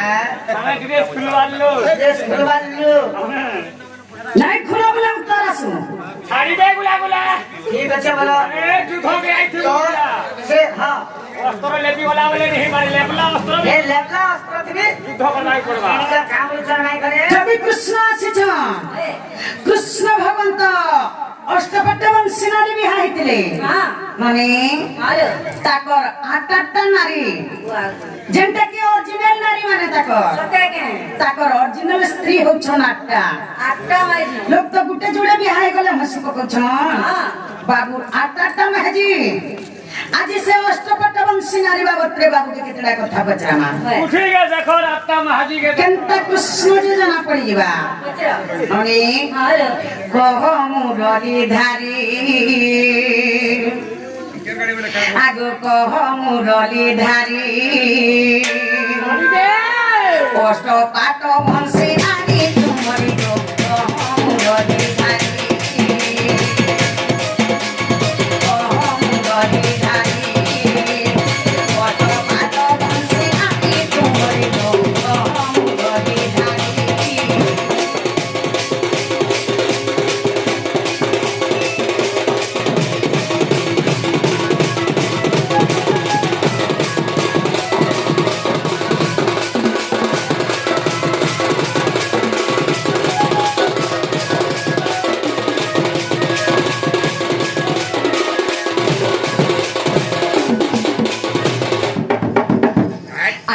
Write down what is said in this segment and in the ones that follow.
ଆମେ ଡ୍ରେସ ଖୁଲବାଲୁ ନାଇଁ ଖୁଲା ବୋଲେ ଉତ୍ତର ଆସୁ ଛାଡ଼ି ଦେ ଗୁଲା ଗୁଲା ଠିକ ଅଛି ବୋଲ ଏ ଯୁଦ୍ଧ କେ ଆଇଥିଲୁ ସେ ହଁ ଅସ୍ତ୍ର ଲେପି ଗଲା ବୋଲେ ਨਹੀਂ ମାରି ଲେପଲା ଅସ୍ତ୍ର ଏ ଲେଖା ଅସ୍ତ୍ର ଥିବି ଯୁଦ୍ଧ କରବାଇ ପଡବା ଏଇଟା କାମ ବିଚାର ନାହିଁ କରେ ଯଦି କୃଷ୍ଣ ଆସିଛ କୃଷ୍ଣ ଭଗବନ୍ତ ଅଷ୍ଟପଟ ବଂଶୀ ନାରୀ ବିହା ହେଇଥିଲେ ମାନେ ତାକର ଆଠଟା ନାରୀ ଯେନ୍ଟା କି ଅରିଜିନାଲ ନାରୀ ମାନେ ତାକର ଅରିଜିନାଲ ସ୍ତ୍ରୀ ହଉଛନ୍ ଆଠଟା ଲୋକ ତ ଗୁଟେ ଯୋଡ଼େ ବିହା ହେଇଗଲେ ହସି ପକଉଛନ୍ ବାବୁ ଆଠଟା ମହାଜି আজি সে অষ্টপট বংশী নারী বাবদরে বাবুকে কেতটা কথা পচরামা উঠি গে দেখো রাতটা মাহাজি গে কেনতা কৃষ্ণ যে জানা পড়ি যাবা মানে কহ মুরলি ধারি আগো কহ মুরলি ধারি অষ্টপট বংশী নারী তুমরি কহ মুরলি ধারি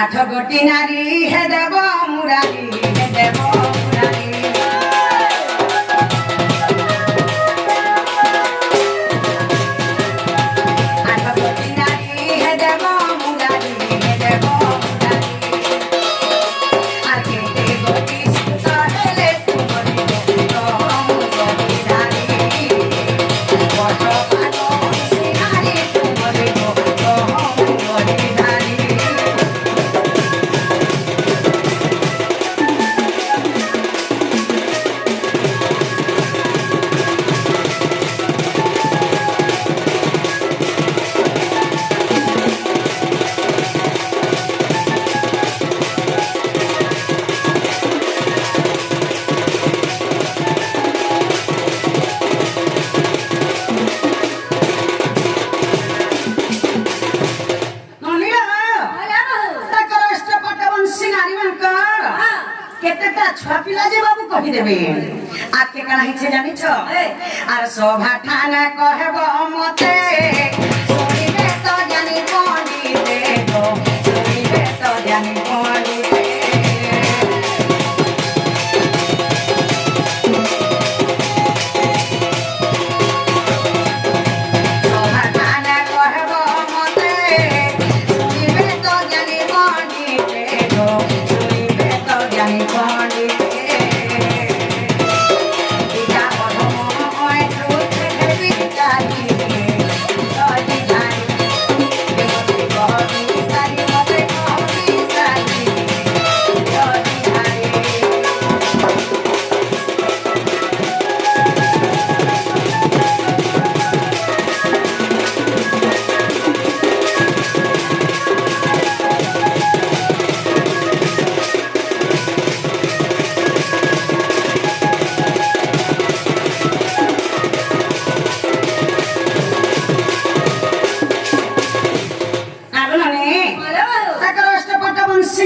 আঠ গোটি নারী হে দেব মুরারি হে দেব মুরারি আঠ গোটি নারী হে দেব মুরারি হে দেব মুরারি আর কেতে গোটি সুন্দর হেলে তুমরি মুরারি ধারি বড় পাটো সিনারি তুমরি মুরারি ধারি আজকে কানা হিছে জানিছ আর শোভা ঠানা কহব মতে শুনিবে তো জানি পণ্ডিতে গো শুনিবে তো জানি পণ্ডিতে শোভা ঠানা কহব মতে শুনিবে তো জানি পণ্ডিতে গো শুনিবে তো জানি পণ্ডিতে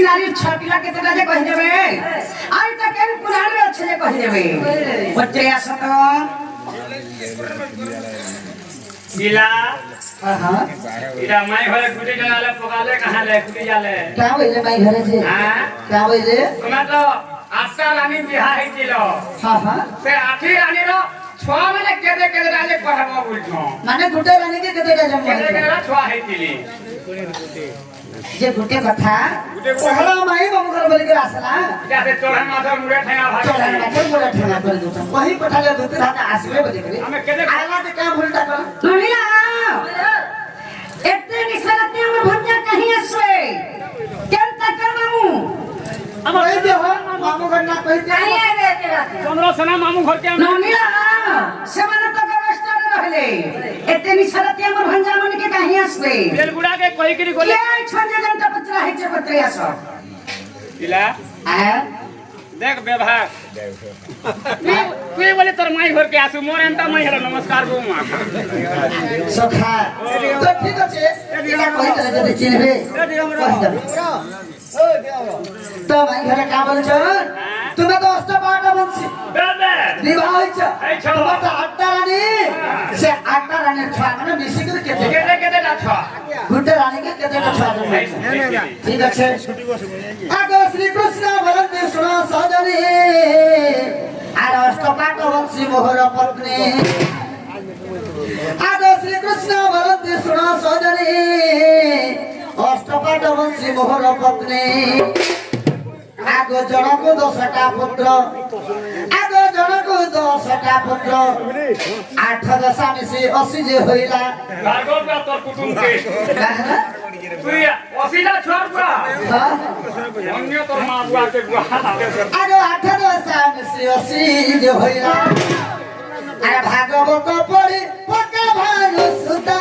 নারীর ছপিলা কেতেটা যে কহি দেবে আর তাকে পুরাণে আছে যে কহি দেবে পত্রে আসো তো দিলা इरा माई घरे कुटी जनाले पकाले कहाले कुटी जाले क्या होइले माई घरे जे हां क्या होइले तुमा तो आस्ता रानी बिहा हेतिलो हां हां से आठी रानी रो छुआ माने केदे केदे रानी कहबो बुझो माने गुटे रानी के केतेटा जन्म केदे केदे छुआ हेतिली जे गुटे कथा पहला माई बम घर बोली के आसला जाते चोरा माथा मुरे ठेंगा भाग चला के बोला ठेला कर दो वही पठाले धोती हाथ आसबे बोली करे हमें केदे आला के क्या भूलता कर ननिला एते निसरते हम भंजा कहीं असवे केन तक मामू हम कहि दे हो मामू घर ना कहि दे नहीं आवे तेरा चंद्र सेना मामू घर के ननिला सेमान तो गरस्ट रहले एते निसरते हम भंजा मन के कहीं असवे बेलगुड़ा के कोई करी गोले के छंजे जनता पचरा है जे पत्रे आस দিলা হ্যাঁ দেখ ব্যবহার তুই বলে তোর মাই ঘরকে আসু মোর এন্টা মাই হলো নমস্কার গো মা সখা তো ঠিক আছে এটা কইতে যদি চিনবে কইতে তো ভাই ঘরে কা বলছ তুমি তো অষ্টপাটা বলছি বিবাহ হইছে তোমার তো আটটা রানী সে আটটা রানীর ছয় মানে বেশি করে কেটে কেটে না ছ গুটে রানীকে কেটেটা ছয় ঠিক আছে আগো শ্রীকৃষ্ণ বলতে শোনো সজনী আর অষ্টপাট বংশী মোহর পত্নী আগো শ্রীকৃষ্ণ বলতে শোনো সজনী অষ্টপাট বংশী মোহর পত্নী আগো জনক 10টা পুত্র আগো জনক 10টা পুত্র 8 দশা মিশি 80 যে হইলা ভাগবত তোর কুটুমকে তুই অসিলা ছড়বা অন্য তোর মা বুয়াকে বুয়া আগো 8 দশা মিশি 80 যে হইলা আর ভাগবত পড়ি পকা ভানু সুতা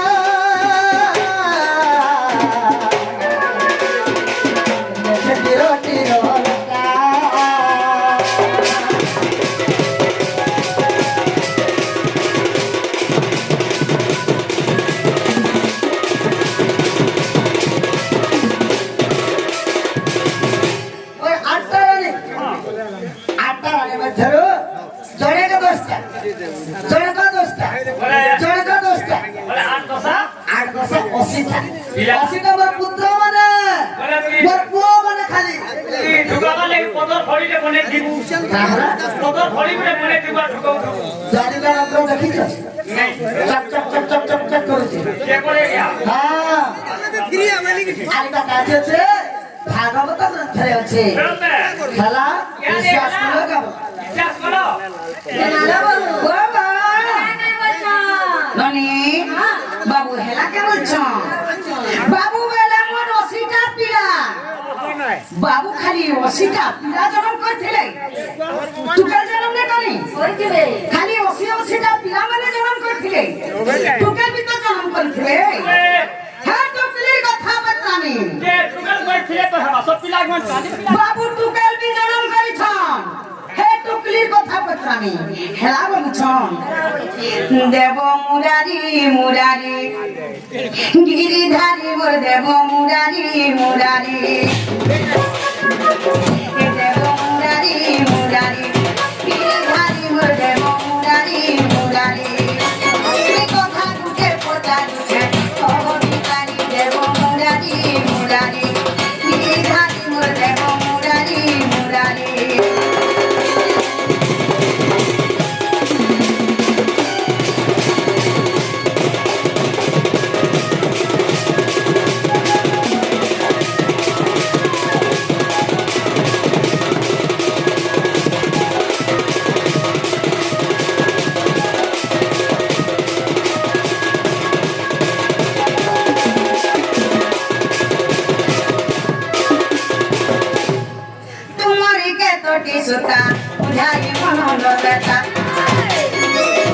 পুত্র মানে পুয়া মানে খালি পদর ফড়িলে বনে দিব পদর ফড়ি বনে দিব ঢুকাও জানিলা আমরা দেখিছ চক চক চক চক চক চক করছে কে করে গিয়া হ্যাঁ আরেকটা কাজ আছে ভাগবত গ্রন্থে আছে খেলা বিশ্বাস করো গাবো বিশ্বাস করো বাবা ননি বাবু হেলা কে বলছ বাবু বেলা মন 80টা পিলা বাবু খালি 80টা পিলা জন্ম করছিলে তুকা জন্ম নে করি খালি 80টা পিলা মানে জন্ম করছিলে তুকা বি তো জন্ম করছিলে হ্যাঁ তো পিলের কথা বলতানি কে টুকাল করছিলে তো হবা সব পিলা গন বাবু তুকাল বি জন্ম করিছন হে টুকলির কথা বলতানি হেলা বলছন দেব মুরারি মুরারি গিরিধারী মোর দেব মুরারি মুরারি দেব মুরারি মুরারি গিরিধারী মোর দেব মুরারি মুরারি কথা দুটে পোতা দুটে অভিকারী দেব মুরারি মুরারি গিরিধারী মোর দেব মুরারি মুরারি সুতা বুঝাই মনল বেটা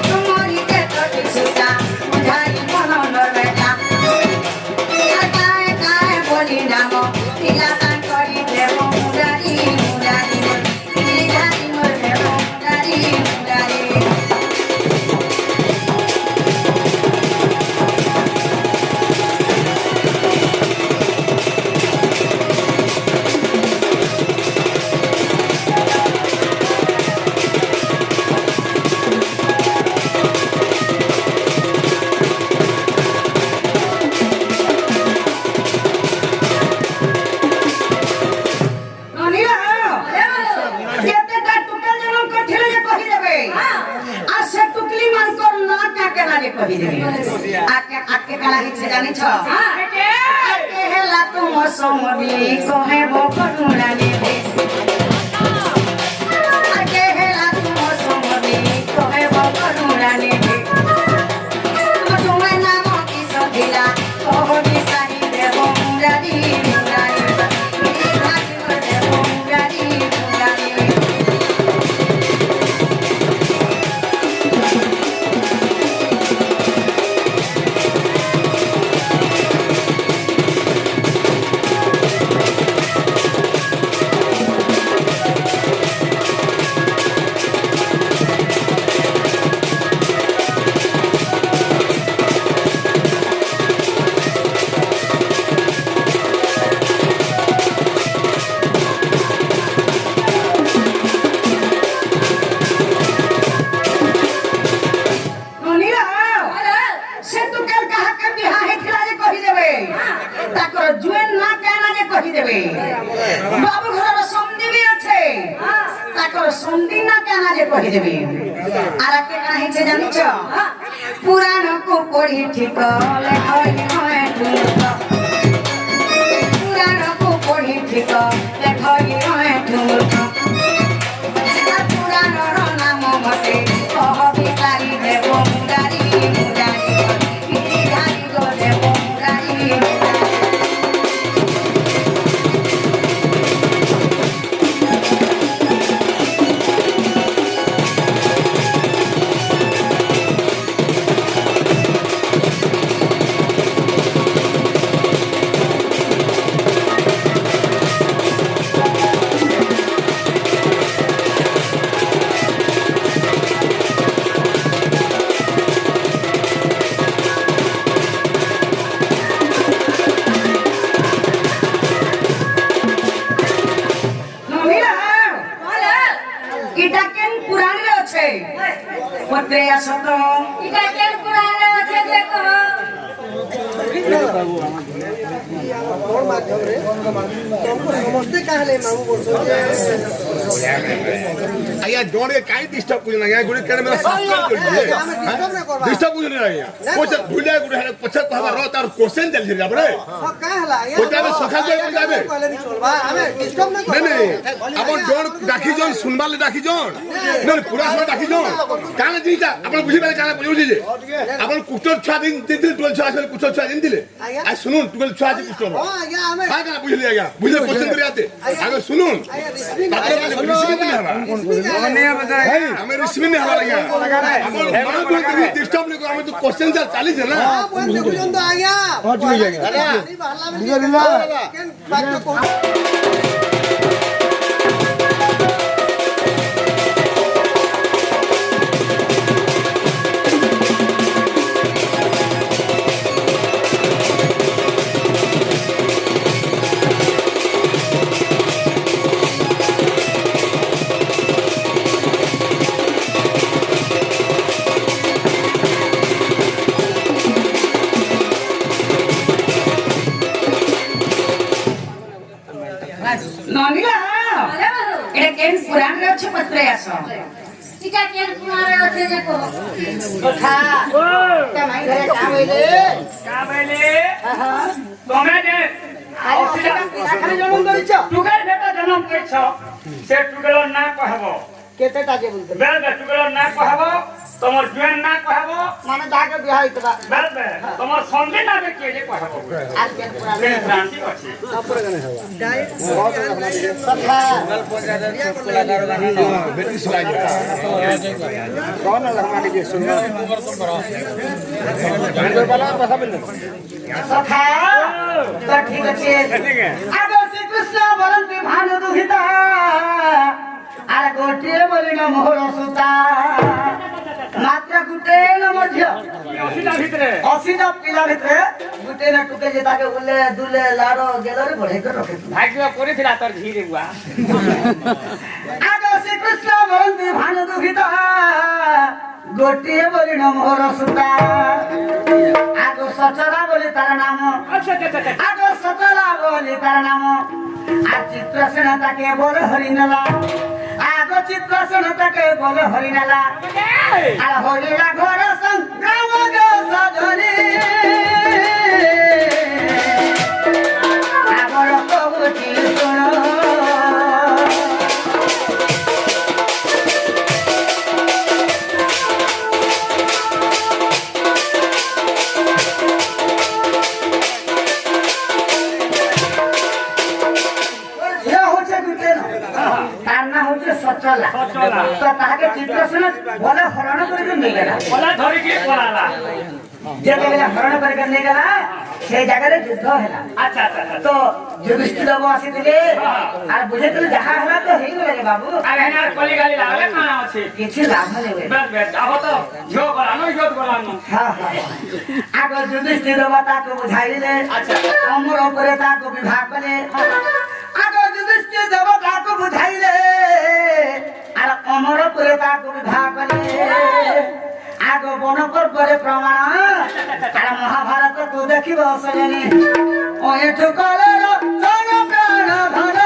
তোমারি কে তোটি সুতা বুঝাই মনল বেটা কায় কায় বলি নাম তিলা কান করি দেব মুরারি মুরারি মুরারি মোর দেব মুরারি মুরারি আকে আকে কালা হিছে জানিছ আকে হেলা তুম সমবি কহে বকনুরানি আকে হেলা তুম সমবি কহে বকনুরানি তুমি নাম কি সদিলা কহবি সারি দেব মুরারি মুরারি দেব মুরারি মুরারি মাঝে কহে দেবে আর একটা কাহিছে জানিছ পুরাণ কো পড়ি ঠিক লেখই হয় ঠুমক পুরাণ কো পড়ি ঠিক লেখই হয় ঠুমক পুরাণ নাম মতে কহ বিকারি দেব মুরারি মুরারি বিহারি গো দেব মুরারি এটা কেন পুরাণে আছে পত্রে আসো তো এটা কেন পুরাণে আছে দেখো তোর মাধ্যমে ସମସ୍ତେ କାହେଲେ ମାମୁ କରୁଛନ୍ତି आया जोड़े काई डिस्टर्ब कुछ नहीं है गुड़ी करे मेरा सब्सक्राइब कर दिए डिस्टर्ब कुछ नहीं है कुछ भूलिया गुड़ी है पछत तो हमारा तार क्वेश्चन चल रही है बरे ହଁ କାଁ ହେଲା कोटा में सखा जोड़ कर जाबे କହିଲେ ନି ଚଲବା ଆମେ ଡିଷ୍ଟର୍ବ ନା नहीं नहीं अपन जोड़ डाकी जोड़ सुनबा ले डाकी जोड़ नहीं पूरा सब डाकी जोड़ काने जीता अपन बुझी पाले काने बुझी जे अपन कुटर छा दिन दिन 12 छा से कुटर छा दिन दिले आ सुनुन 12 छा जे कुटर ହଁ ଆଜ୍ଞା ଆମେ हां काने बुझ लिया बुझे क्वेश्चन कर आते आगे सुनुन ताकि रिसीव नहीं हवा हमें रिसीव नहीं हवा लगा अपन मानो तो डिस्टर्ब नहीं करो हमें तो क्वेश्चन चाली है ना ହଁ ପୁଅ ଦେଖୁଛନ୍ତି ତ ଆଜ୍ଞା ହଁ ଠିକ ଆଜ୍ଞା ବାହାରିଲା ବେଲେ କେନ୍ ବାକ୍ୟ କହୁ ନନିଲା এটা কেন পুরাণে আছে পত্রে আসো এটা কেন পুরাণে আছে দেখো কথা তা মাই ঘরে কা বইলে का बेले तमे जे ଖାଲି ଜଣଙ୍କ କରିଛ टुगेल बेटा जन्म करछ से टुगेल ना कहबो କେତେଟା ଯେ ବୋଲତେ बेल बे टुगेल ना कहबो तमर जुएन ना कहबो ମାନେ ଯାହାକେ ବିହା ହେଇଥିଲା बेल बे तमर संगे ना बे के जे कहबो আর କେନ୍ ପୁରା से क्रांति अछि बेटी सुनाई কথা তো ঠিক আছে আগে শ্রীকৃষ্ণ বলন্তি ভানু দুহিতা আর গোটিয়ে বলিন মোহর সুতা মাত্র গুটে মধ্য অসিতা ভিতরে অসিটা পিলা ভিতরে গুটে না টুকে যে তাকে উলে দুলে লাড়ো গেলরে বড়ে করে রখে ভাগ্য করেছিলা তোর ধীরে বুয়া আগে শ্রীকৃষ্ণ বলন্তি ভানু দুহিতা গোটিয়ে বলিন মোহর সুতা আগে সচরা বলি তার নাম আচ্ছা আচ্ছা আচ্ছা আগে সচরা বলি তার নাম আর চিত্রসেন তাকে বলে হরিনেলা আগে চিত্রসেন তাকে বলে হরিনেলা আর হরিলা ঘর সংগ্রাম সজনী আমার কবুতি শোনো তার নাম হচ্ছে সচলা সচলা। তো তাহাকে চিত্রসেন বলে হরণ করে নিয়ে গেলা ওলা ধরে কি পড়ালা যেତେବେଳେ ହରଣ କରିକି ନେଇଗଲା সেই ଜାଗାରେ ଯୁଦ୍ଧ ହେଲା আচ্ছা আচ্ছা আচ্ছা ତ ଯୁଧିଷ୍ଠିର ବାବୁ ଆସିଥିଲେ আর ବୁଝେଇଥିଲେ ଯାହା ହେଲା ତ ହେଇଗଲା ରେ ବାବୁ আরে না কলি গালি লাগলে কানা আছে କିଛି ଲାଭ ନେବେ বেশ বেশ আহ তো ঝিও করানো ইজত করানো আଗ ଯୁଧିଷ୍ଠିର ବାବୁ ତାକୁ ବୁଝାଇଲେ আচ্ছা ଅମର ଉପରେ ତାକୁ ବିବାହ କଲେ ଆଗ ଯୁଧିଷ୍ଠିର ଦେବ ତାକୁ ବୁଝାଇଲେ আর অমর ଉପରେ ତାକୁ ବିବାହ କଲେ আগ বনকর করে প্রমাণ আর মহাভারত তু দেখিব সজনী ও এঠু কলের জন প্রাণ ধন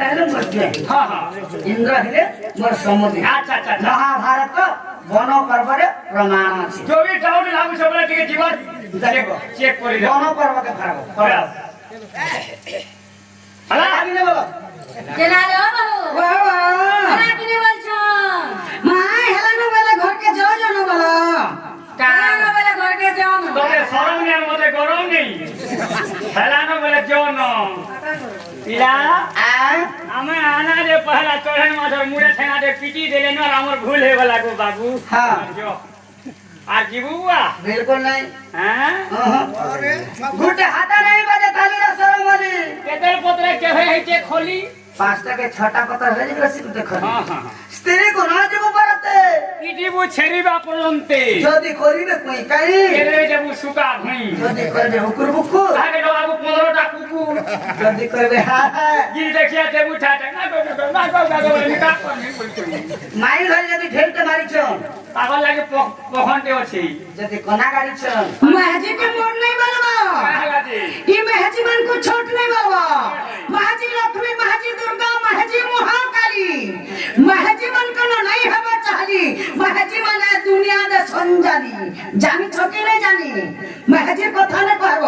ହେଲେ ମୋର ଝିଅ ହଁ ହଁ ଇନ୍ଦ୍ର ହେଲେ ମୋର ସମୁଦ୍ର ଆଚ୍ଛା ଆଚ୍ଛା ଆଚ୍ଛା ମହାଭାରତ ବନ ପର୍ବରେ ପ୍ରମାଣ ଅଛି जो भी डाउट लागू सबले टिके जीवन चेक करि दे বন পর্বকে ভাড়াবো হলা আগে বলো জেনারে ও বাবু বাহ ওরা কিনে বলছো মা হেলানো বেলা ঘরকে যাও জানো বলো কানা বলে ঘরকে যাও না তোরে শরম নেই মতে গরম নেই হেলানো বলে জন পিলা আমি আনা রে পহলা চড়ে মাথর মুড়ে ঠেঙা দে পিটি দেলে না আমার ভুল হয়ে গলা গো বাবু হ্যাঁ। আর জীবুয়া বিলকুল নাই হ্যাঁ ঘুটে হাতা নাই বাজে তালিরা সরমলি কেতেল পত্রে কেভে হইছে খলি 5 টাকে 6টা কথা হয়ে গেল সিটু দেখো হ্যাঁ হ্যাঁ স্ত্রী কোন দিব পারতে পিটিবু ছেড়িবা পর্যন্তে যদি করিবে কই কাই কেরে দেবু সুকা ভুই যদি করবে হুকুর বুকু আগে বাবু 15টা কুকুর যদি করবে হা হা গিরি দেখিয়া দেবু ঠাটা না গো বলে নিকা করনি বলছি মাই ঘরে যদি ঢেলতে মারিছ পাগল লাগে পখনতে আছে যদি কোনা গাড়িছ মাঝি কে মোর নাই বলবো কাহালাতে ই মাঝি মান কো ছোট নাই বলবো মাঝি লক্ষ্মী মাঝি দুর্গা মাঝি মহাকালী মাঝি মান কোন নাই হবা চাহলি মাঝি মানে দুনিয়া দে সঞ্জালি জানি ছকে নাই জানি মাঝির কথা না কহব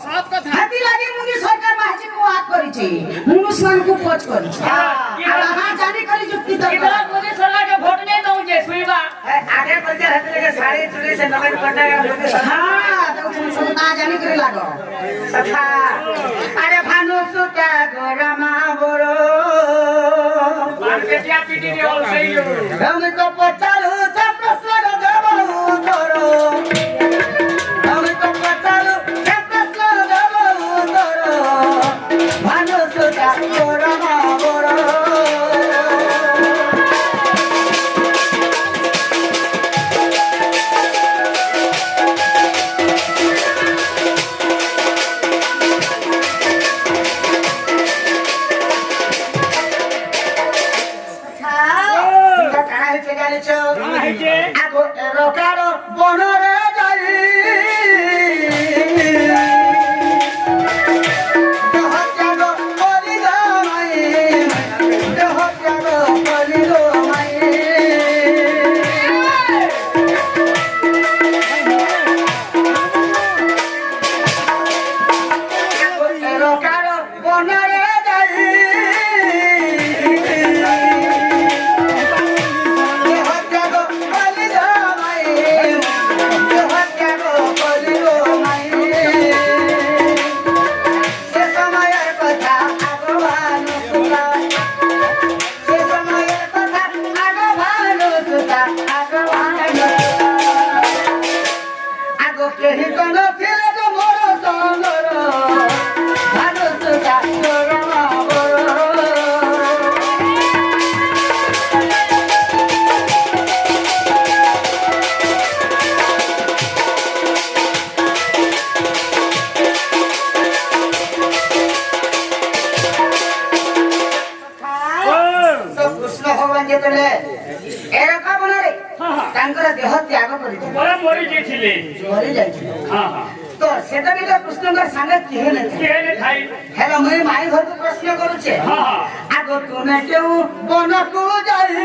সব কথা হাতি লাগি মুনি সরকার মাঝি কো আত করিছে মুনুষ মান কো পচ করিছে আর হা জানি করি যুক্তি তর্ক ইতলা কোনে সরকারকে ভোট নেই দউ যে শুইবা आगे बच्चे हाथ लेके साड़ी चुड़ी से नमन करना है हां तो तुम ना जाने करे लागो सखा अरे भानु सुता गोरमा बोरो मार्केटिया पिटी रे ऑल सही हो हम तो पचालू सब प्रश्न देबो तोरो हम तो पचालू सब प्रश्न देबो तोरो भानु सुता गोरमा बोरो আগো এরকার বনরে যাই দেহ ত্যাগ করি গো মাই দেহ ত্যাগ করি গো মাই আগো এরকার বনরে যাই ତାଙ୍କର ଦେହ ତ୍ୟାଗ କରିଥିଲେ বড় মরি গেছিলে ମରି ଯାଇଥିଲେ হ্যাঁ হ্যাঁ ତ ସେଟା ବି ତ କୃଷ୍ଣଙ୍କ ସାଙ୍ଗେ କିଏ ନାହିଁ কে রে ভাই ହେଲେ ମୁଇଁ ମାଇ ଘରକୁ ପ୍ରଶ୍ନ କରୁଛେ হ্যাঁ হ্যাঁ ଆଗ ତୁମେ କେଉଁ ବନକୁ ଯାଇ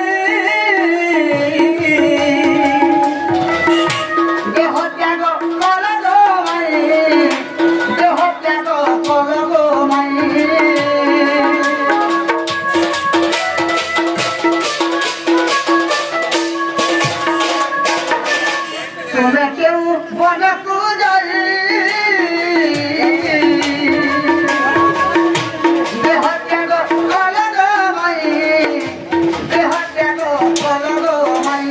ଦେହ ତ୍ୟାଗ କଲ ଗୋ ମାଇ ଦେହ ତ୍ୟାଗ କଲ ଗୋ ମାଇ ତୁମେ କେଉଁ ବନକୁ ଯାଇ ଦେହ ତ୍ୟାଗ କଲ ଗୋ ମାଇ ଦେହ ତ୍ୟାଗ କଲ ଗୋ ମାଇ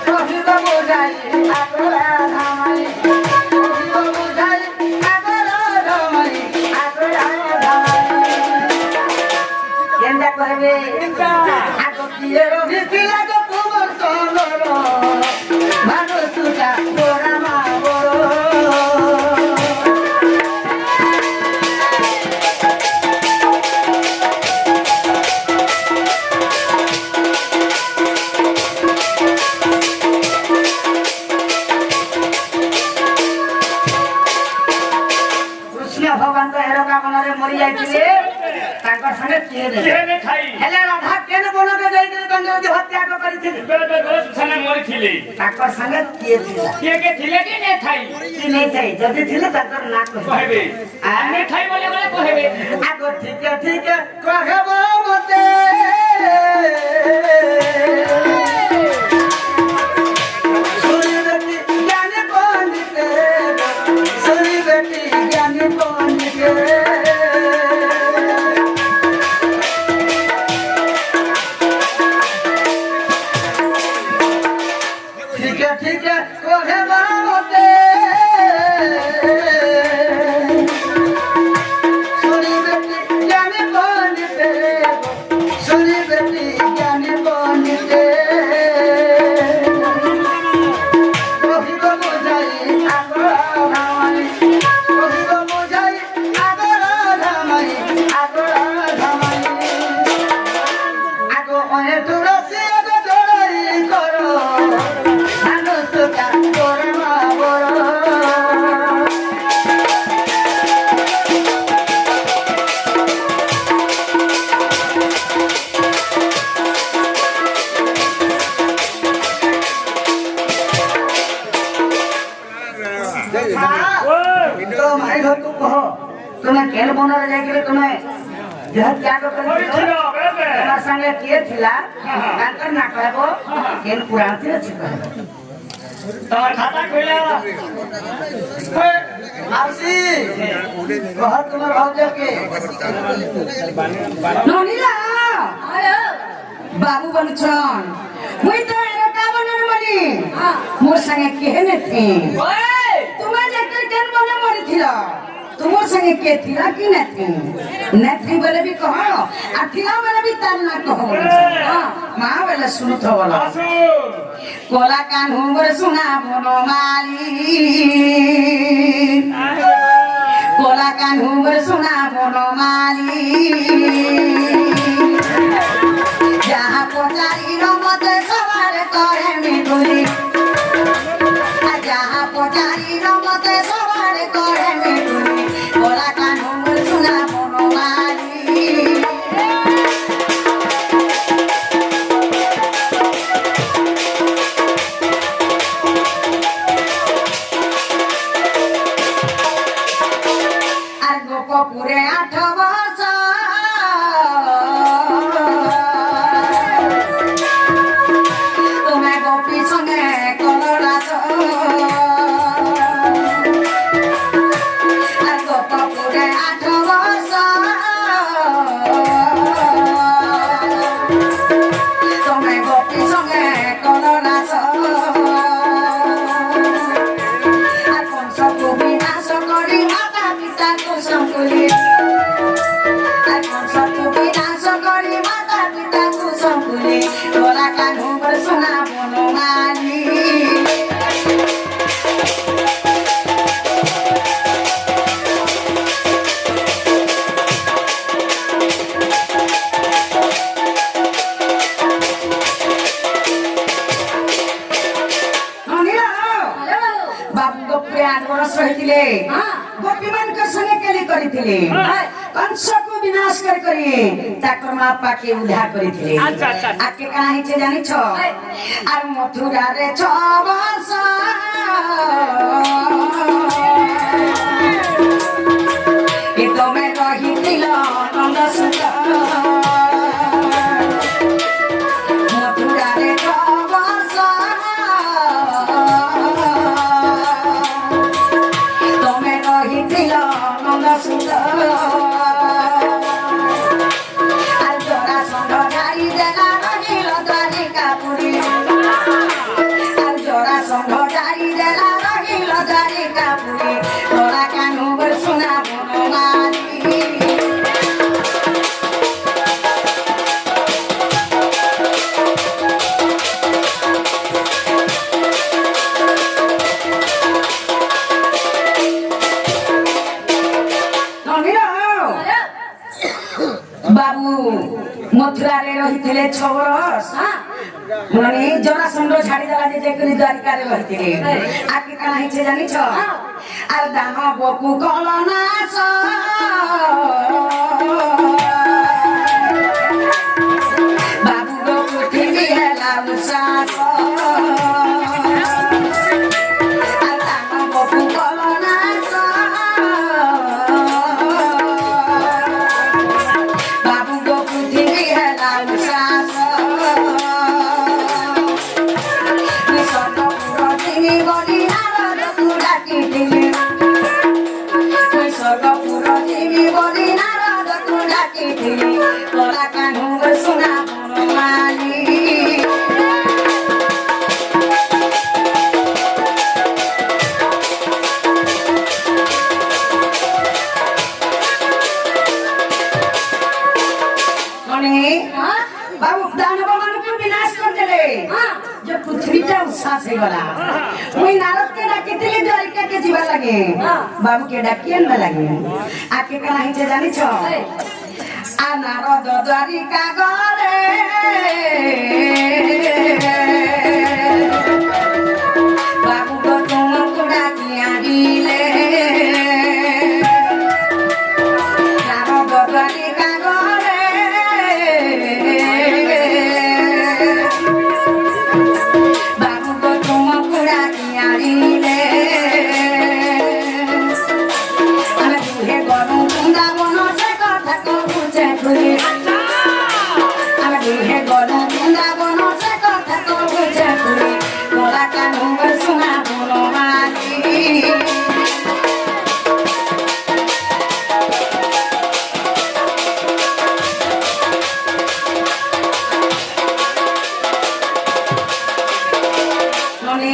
କହିବ ବୁଝାଇ ଆଗରା ଧାମାଇ କହିବ ବୁଝାଇ ଆଗରା ଧାମାଇ ଆଗରା ଧାମାଇ କେନ୍ତା କହିବେ ଆଗ କିଏ ରହିଥିଲା ଗୋ ତୁମର ସଙ୍ଗର ଭାନୁ ସୁତା ଗୋରାମା ବର କୃଷ୍ଣ ଭଗବାନ ତ ହେରକା ମନରେ କିଏ ଖାଇ ହେଲେ ରାଧା କେନ ବନକେ ଯାଇଥିଲେ ଦଣ୍ଡବତୀ ହତ୍ୟା କରିଥିଲେ ରୋଜ ସାନେ ମରିଥିଲେ ତାଙ୍କର ସାଙ୍ଗେ କିଏ ଥିଲା କିଏ ଥିଲେ କି ନେ ଖାଇ କି ନେଇ ଥାଇ ଯଦି ଥିଲେ ତାଙ୍କର ନାଁ କହିବେ ନେ ଖାଇ ବୋଲେ ବୋଲେ କହିବେ ଆଗ ଠିକ କହିବ ମତେ ସୁରି ବେଟି ଜ୍ଞାନ ପଣ୍ଡିତେ ସୁରି ବେଟି ଜ୍ଞାନ ପଣ୍ଡିତେ ठीक है कोहे बाते सुनी बेटी जाने बनते सुनी बेटी जाने बनते कोही को बुझाई आगो धामाई कोही को बुझाई आगो धामाई आगो ओने तुलसी आगो जोड़ाई करो तुम्हें केन बना जाए तुम्हें जहाँ त्याग कर संगे किए थिला कांकर ना कहबो केन पुराण से अछि তোমার খাতা কইলা आसी बहुत तुम्हारे भाव के नोनीला हेलो बाबू बलचन मुई तो एरो का बनन मनी मोर संगे केहने थी ওই तुम्हें जकर केन बने मरी थिला तुमोर संगे के थिला कि न थी बोले भी कहो आ थिला बोले भी तान ना कहो हां मां बोले सुनो तो बोला আসু कोला कान हुमर सुना बोनो माली कोला कान हुमर सुना बोनो माली जहाँ पोचारी रमत सवार करे मिठुरी जहाँ पोचारी रमत सवार करे मिठुरी कोला कान हुमर सुना बोनो माली পুরে 8 বছর তুমি গোপী সঙ্গে কলরাস আর গোপ পুরে 8 বছর তুমি গোপী সঙ্গে কলরাস আর কোন সব বিনাশ করি মাতা পিতা কুসঙ্কুলি আর কোন সব বিনাশ করি মাতা পিতা কুসঙ্কুলি তোরা কানু বর্ষনা বনমালি बाबू गोपी 8 वर्ष रहिथिले गोपी मान के संगे केली करिथिले कंस को विनाश करी ताकर मां पाके उद्धार करिथिले अच्छा। आके काहे छे जानि छ आर मथुरा रे 6 वर्ष ए तमे रहिथिल नंद सुत मथुरा रे 6 वर्ष तमे रहिथिल नंद सुत আর জরা সঙ্গ গাড়ি দেলা রহিল দ্বারিকা পুরী আর জরা সঙ্গ গাড়ি দেলা রহিল দ্বারিকা পুরী তোরা কানু বর্ষনা বনমালি बाबू मथुरा रे रहिथिले 6 वर्ष माने जरासंध छाड़ी देला जे जेकरी द्वारिका रे रहिथिले आके काहे छे जानि छ आर दामा बकु कलनास উচ্ছ্বাস আর তার বপু কলনাশ বাবু গো পৃথিবী হেলা উচ্ছ্বাস স্বর্গপুর তিনি বলি নারদକୁ ডাকিଥିଲେ স্বর্গপুর তিনি বলি নারদକୁ ডাকিଥିଲେ তোরা কানু শোনা বনমালী बाबू दानव मानव विनाश कर देले जो पृथ्वीटा उच्छ्वास हो गला ओई नारद के डाकितिले द्वारिका के जीवा लगे बाबू के डाकियन में लगे आके कला हिचे जानी छ आ नारद द्वारिका गले बाबू को तुम को डाकिया दिले नारद द्वारिका गले बाबू को तुम कुड़ा किया दिले हमें दूहे गरु कुंडा बनो से कथा को पूछे खुले हमें दूहे गरु कुंडा बनो से कथा को पूछे खुले तोरा कानू सुना बोलो माली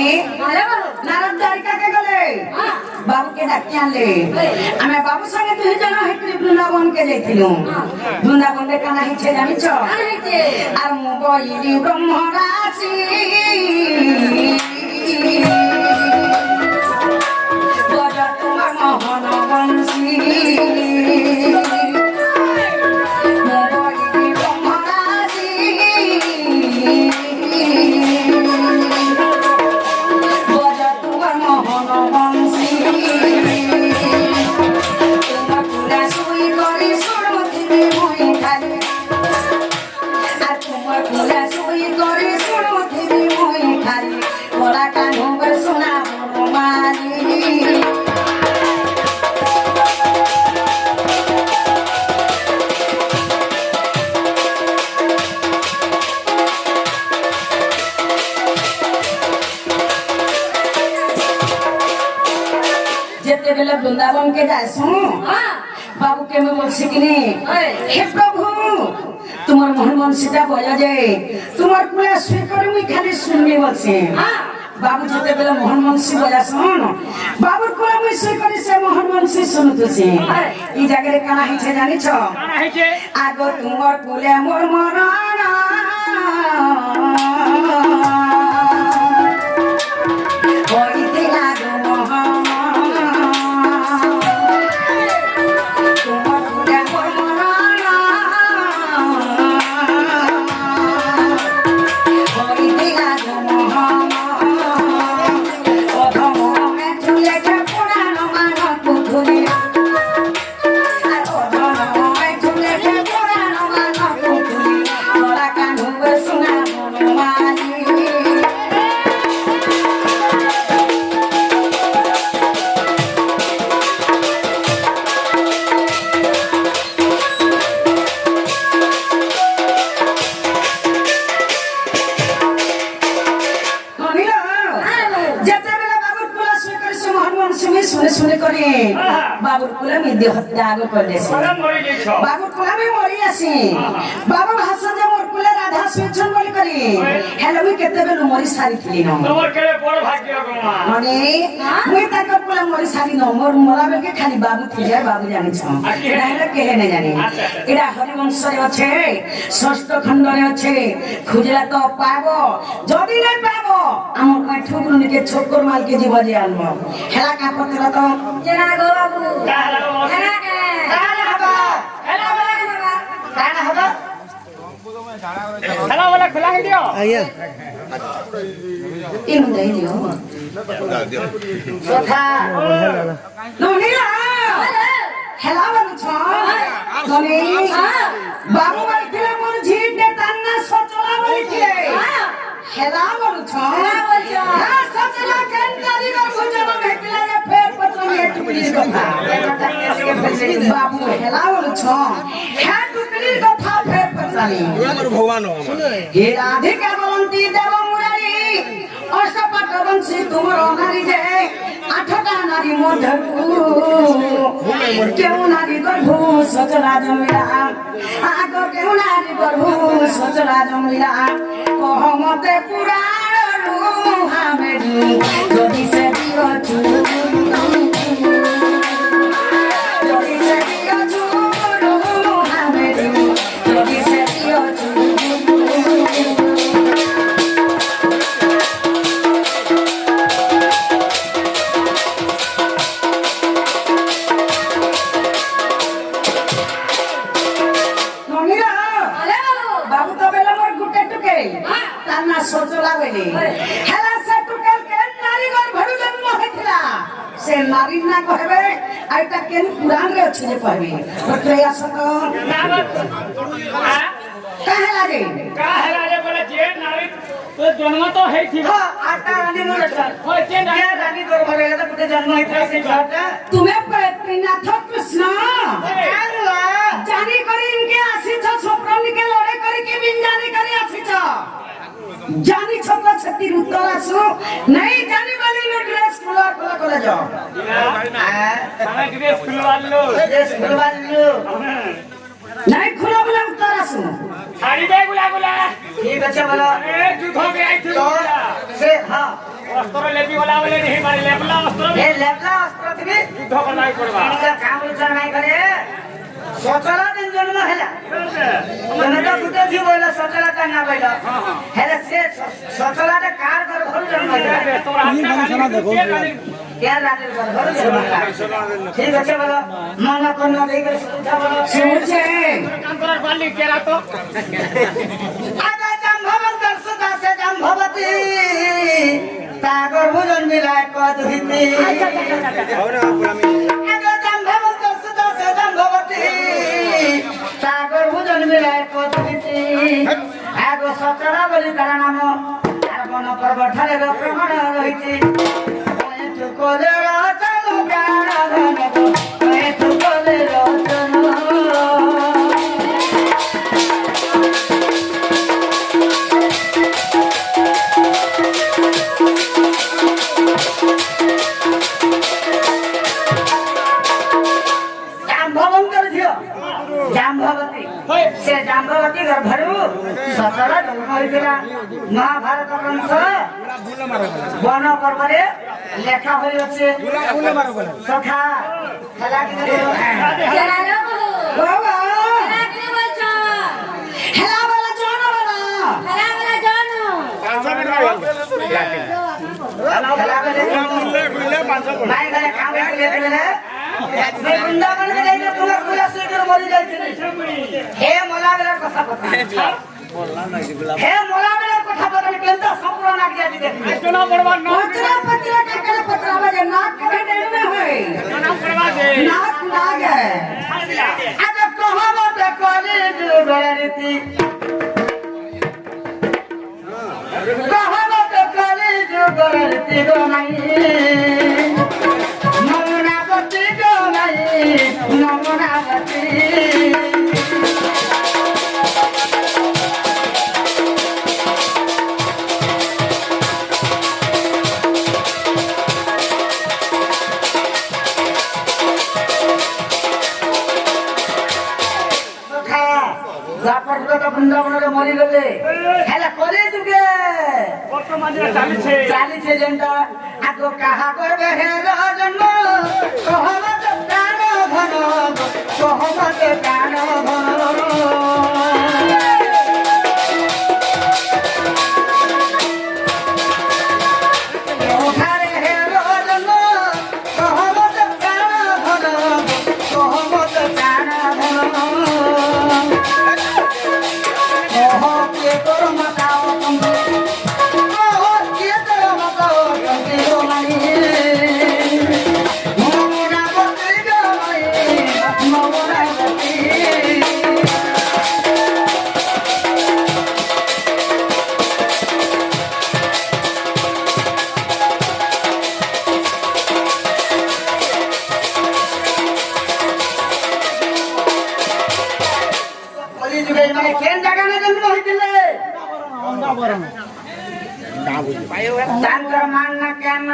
नारद द्वारिका के गले बाबू के डाकी आनले आमे बाबू संगे दुई जन हेकरी वृंदावन के जाइथिलु वृंदावन रे काना हिचे जानि छ आर मु बइली ब्रह्मरासी बज तुमार मोहन बंशी मु बइली ब्रह्मरासी मोहन बंशी তোমার পুরা শুই করে শুনতে মই খালি আর তোমার পুরা শুই করে শুনতে মই খালি তোরা কানু শোনা বনমালী जेते बेले वृंदावन के जासु बाबू के मैं बोलसी कि हे प्रभु तुम्हार मोहन बंशीटा बजा जे तुम्हार पुरा स्वीकार मुई खाली सुनबी बोलसी बाबू जेते बेले मोहन बंशी बजासुन बाबू पुरा मुई स्वीकार से मोहन बंशी सुनतुसी ई जगह रे काना हिचे जानि छ काना हिचे आगो तुम्हार पुले मोर मरण होई दिला गो मोहन सुने करे बाबूर कुला में देह त्याग कर देसी बाबूर कुला में मरी आसी बाबू भाषा जे मोर कुला राधा स्वेच्छन बोली करी हेलो मी केते बेलु मरी सारी थिली न तोर केले बड़ भाग्य गमा माने मुई ताकर कुला मरी सारी न मोर मोला बेल के खाली बाबू थिले बाबू जानि छ नाइले केले नै जानि एडा हरिवंश रे अछि षष्ठ खंड रे अछि खुजला तो पाबो जदी नै पाबो हमर कै ठुकुनी के छोकर माल के जीव जे आनबो हेला का पतला तो जना गो बाबू काला जना के काला हबा हेला वाला काला हबा हेला वाला खुला के दियो आइए इन दे दियो सोथा नोनीला हेला वाला छ नोनी बाबू बोलथिले मोर झीट दे तान्ना सोचला बोलथिले হেলা বলছ হেলা বলছ। হ্যাঁ সচলা কেন নারী ভোজন ভেটলা যে ফের পত্রিয়ে টুকলির কথা বাবু হেলা বলছ হ্যাঁ টুকলির কথা ফের পত্রানি আমার ভগবান হে রাধিকা বলন্তি দেব মুরারি অষ্টপট বংশী তোমার নারী যে আঠটা নারী মধ্যকু কেউ নারী গর্ভু সচলা জমিলা আগ কেউ নারী গর্ভু সচলা জমিলা কহমতে পুরাণু হামেরু যদি সে দিয়ছু যদি সে দিয়ছু হামেরু যদি সে দিয়ছু ননিরা আরে বাবু বাবু তো বেলা মোর গুটে টুকে তার না সজলা বলে হেলা সে টুকেল কেন নারী ঘর ভরু জন্ম হইছিলা সে নারী না কহবে আর এটা কেন পুরাণ রে আছে যে কহবে পত্রে আসত কাহে লাগে কাহেলা রে বলে যে নারী তো জন্ম তো হেইছিল হ্যাঁ আটা রানী মোরে চল হয় যে নারী রানী ঘর ভরে তো গুটে জন্ম হইছিলা সে ঘরটা তুমি প্রেমনাথ কৃষ্ণ জানি করি ইনকে আসিছ সপ্রনিকে লড়ে করি কি বিন জানি করি আসিছ জানি ছোট ছতির উত্তর আসু নাই জানি বলি নো ড্রেস খোলা খোলা করে যাও আমি ড্রেস খুলবালো ড্রেস খুলবালু নাই খোলা বলে উত্তর আসু ছাড়ি দে গুলা গুলা ঠিক আছে বলো এ যুদ্ধ কে আইছিল তো সে হ্যাঁ অস্ত্র লেবি বলা বলে नहीं मारे लेबला অস্ত্র এ লেবলা অস্ত্র দিবি যুদ্ধ করাই করবা কাম উচ্চার নাই করে সচলা দিন জন্ম হেলা তুমি তো গুটে জি বইলা সচলাটা না বইলা হেলা সে সচলাটা কার ঘর ঘর জন্ম হইলা তোর আত্মা দেখো क्या रातेर घर घर जन्म हइला ठीक আছে বলো মন কোন দেই করে সুবিধা বলো সুছে কান্তর বালি কেরা তো আগা জাম্ভবন্ত সুদা সে জাম্ভবতী তাগর ভুজন মিলায় কদ হিতি আগা জাম্ভবন্ত সুদা সে জাম্ভবতী তাগর ভুজন মিলায় কদ হিতি আগো সচরা বলি তার নাম আর বন পর্বত ঠারে প্রমাণ রহিছি তু কোলে রচন জ্ঞান ধন তু কোলে রচন জাম্ভবন্তর ঝিও জাম্ভবতী সে জাম্ভবতী গর্ভরু সচরা জন্ম হয়েছিলা মহাভারত গ্রন্থ বন পর্বরে লেখা হয়েছে সখা খেলা জানালো বাবু বাবা হেলা কি বলছ হেলা বলা জন বলা হেলা বলা জানো খেলা বলে ভাই ঘরে খাবে বলে मैं वृंदावन में गई तुम्हारे पूरा स्वीकार मरी जाइए हे मोला बेला कथा पता हे मोला बेला कथा पता केंता संपूर्ण नाक जाती देखी जना पड़वा ना पत्रा पत्रा के करे पत्रा बजे नाक के डेढ़ में होई जना पड़वा दे नाक नाग है अब कहां मत करे जो गरती कहां मत करे जो गरती गो नहीं नमनावती गो नहीं नमनावती বৃন্দাবনের মরি গেলে হেলা করে যুগে বর্তমানে চালিছে চালিছে যেটা আগে কাহা করবে হে জন্ম সহমত প্রাণ ঘন সহমত প্রাণ ঘন ତାଙ୍କର ମାନ କେନ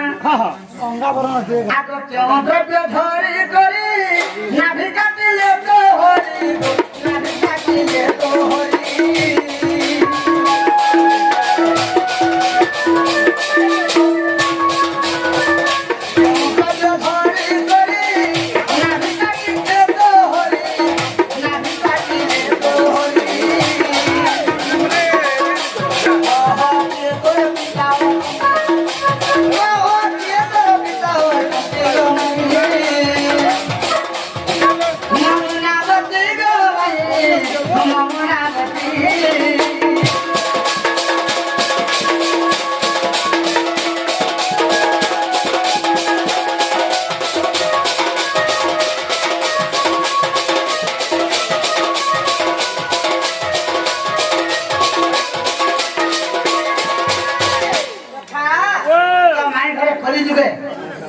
ଆଗ କେଉଁ ଦ୍ରବ୍ୟ ଧରି କରି ନାଭି କାଟିଲେ ତ ହରି ନାଭି କାଟିଲେ ତ ହରି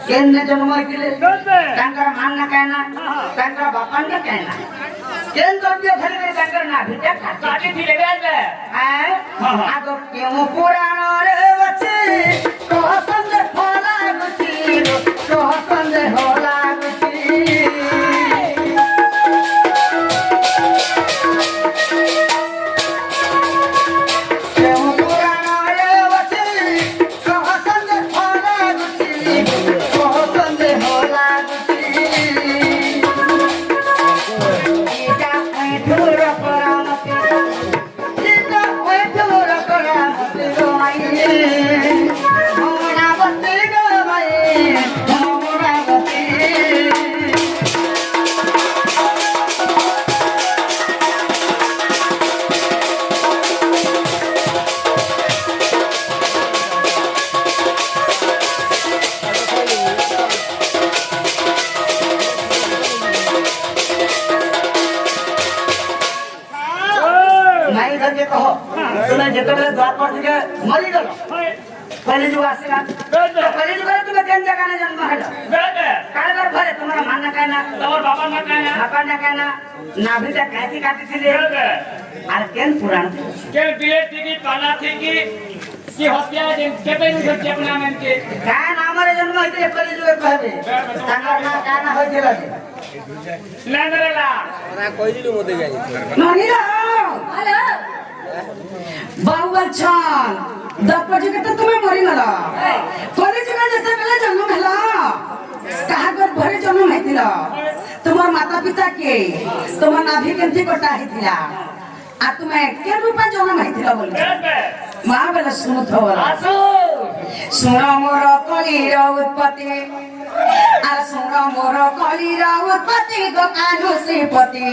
केन्ने जन्म केले तांकर मानना कहना तांकर बापांना कहना केन द्रव्य धरले तांकर नाभिटा काटी दिले बेले आगो केमो पुराण रे वचे कहसन दे होला गुची कहसन दे होला गुची पहले जो आसेगा पहले जो करे तुम्हें केन जगह ने जन्म है काहे कर भरे तुम्हारा मानना कहना तोर बाबा ना कहना बाबा ना कहना नाभिटा काटी काटी थिले আর কেন পুরাণ के बिले थी पाना थी कि हत्या दिन केबे नु हत्या अपना मन के কান আমারে জন্ম হইতে পহলে যুগে কইবে তাঙ্গর না কানা হইছিল না নরেলা না কই দিলু মতে যাই ননিরা হ্যালো বাবু বলছন দপ যুগে তো তুমি মরি গলা পরে যুগে যেতেবেলে জন্ম হেলা কাহাগর ঘরে জন্ম হইছিল তোমার মাতা পিতা কে তোমার নাভি কেমতি কটা হইছিলা আর তুমি কে রূপে জন্ম হইছিল বলি মা বলে শুনো তো বলা আসো শুনো মোর কলির উৎপত্তি আর শুনো মোর কলির উৎপত্তি দোকান শ্রীপতি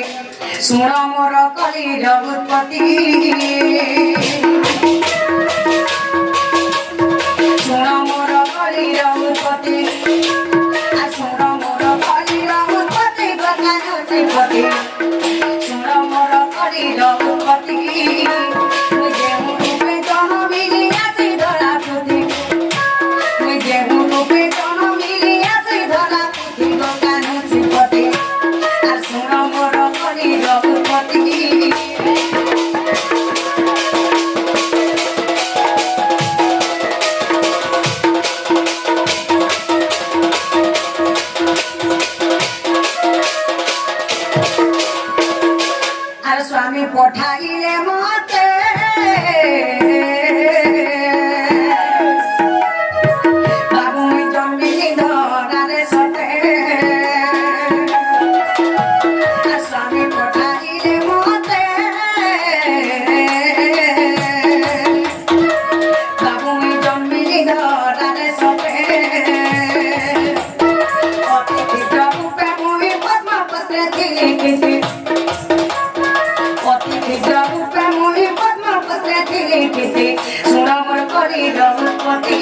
শুনো মোর কলির উৎপত্তি শুনো মোর কলির উৎপত্তি আর শুনো মোর কলির উৎপত্তি দোকান শ্রীপতি শুনো মোর কলির উৎপত্তি स्वामी पठाइले मते बाबू जन्मिनी धरारे सते स्वामी पठाइले मते बाबू जन्मिनी धरारे सते अतिथि प्रभु प्रेमी पद्मपत्रे थिले किसी सुनामर करी रघुपति